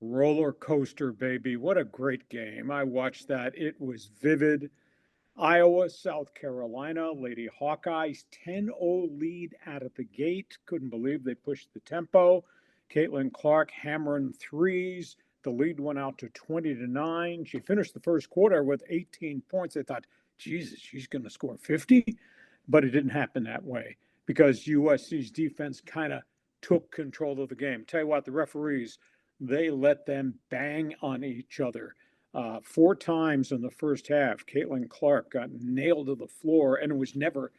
Roller coaster, baby. What a great game. I watched that. It was vivid. Iowa, South Carolina, Lady Hawkeyes, 10-0 lead out of the gate. Couldn't believe they pushed the tempo. Caitlin Clark hammering threes. The lead went out to 20-9. She finished the first quarter with 18 points. I thought, Jesus, she's going to score 50. But it didn't happen that way because USC's defense kind of took control of the game. Tell you what, the referees, they let them bang on each other. 4 times in the first half, Caitlin Clark got nailed to the floor, and it was never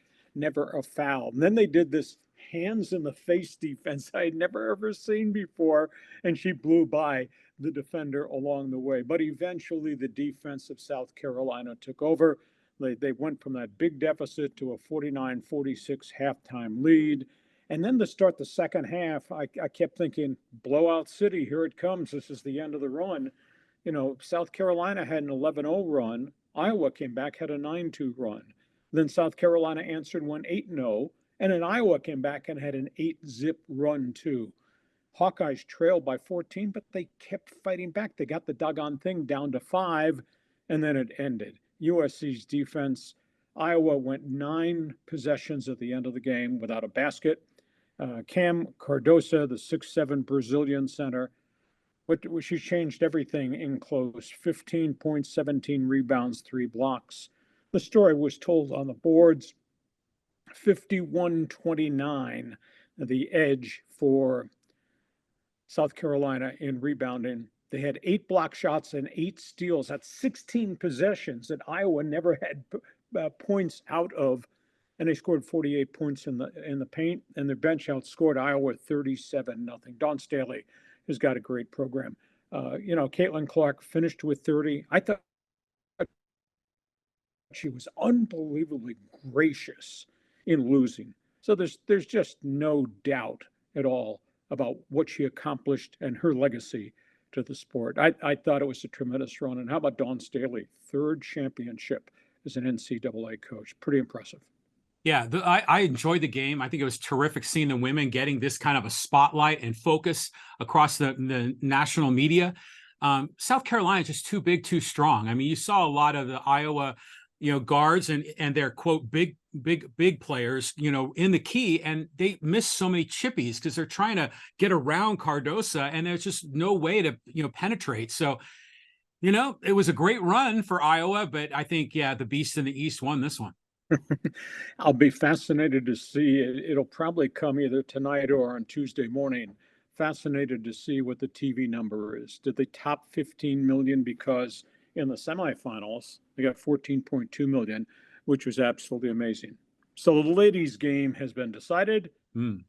a foul. And then they did this hands in the face defense I had never ever seen before, and she blew by the defender along the way. But eventually, the defense of South Carolina took over. They went from that big deficit to a 49-46 halftime lead. And then to start the second half, I kept thinking, blowout city, here it comes. This is the end of the run. You know, South Carolina had an 11-0 run. Iowa came back, had a 9-2 run. Then South Carolina answered, went 8-0. And then Iowa came back and had an 8-zip run, too. Hawkeyes trailed by 14, but they kept fighting back. They got the doggone thing down to 5, and then it ended. USC's defense, Iowa went 9 possessions at the end of the game without a basket. Cam Cardoso, the 6'7" Brazilian center, she changed everything in close. 15 points, 17 rebounds, 3 blocks. The story was told on the boards. 51-29, the edge for South Carolina in rebounding. They had 8 block shots and 8 steals. That's 16 possessions that Iowa never had points out of, and they scored 48 points in the paint. And their bench outscored Iowa 37-0. Dawn Staley has got a great program. Caitlin Clark finished with 30. I thought she was unbelievably gracious in losing. So there's just no doubt at all about what she accomplished and her legacy to the sport. I thought it was a tremendous run. And how about Dawn Staley? 3rd championship as an NCAA coach. Pretty impressive. Yeah, I enjoyed the game. I think it was terrific seeing the women getting this kind of a spotlight and focus across the national media. South Carolina is just too big, too strong. I mean, you saw a lot of the Iowa, guards and their quote big players, in the key, and they missed so many chippies because they're trying to get around Cardoso, and there's just no way to penetrate. So, it was a great run for Iowa, but I think the Beast in the East won this one. I'll be fascinated to see. It'll probably come either tonight or on Tuesday morning. Fascinated to see what the TV number is. Did they top 15 million? Because in the semifinals, they got 14.2 million, which was absolutely amazing. So the ladies' game has been decided, and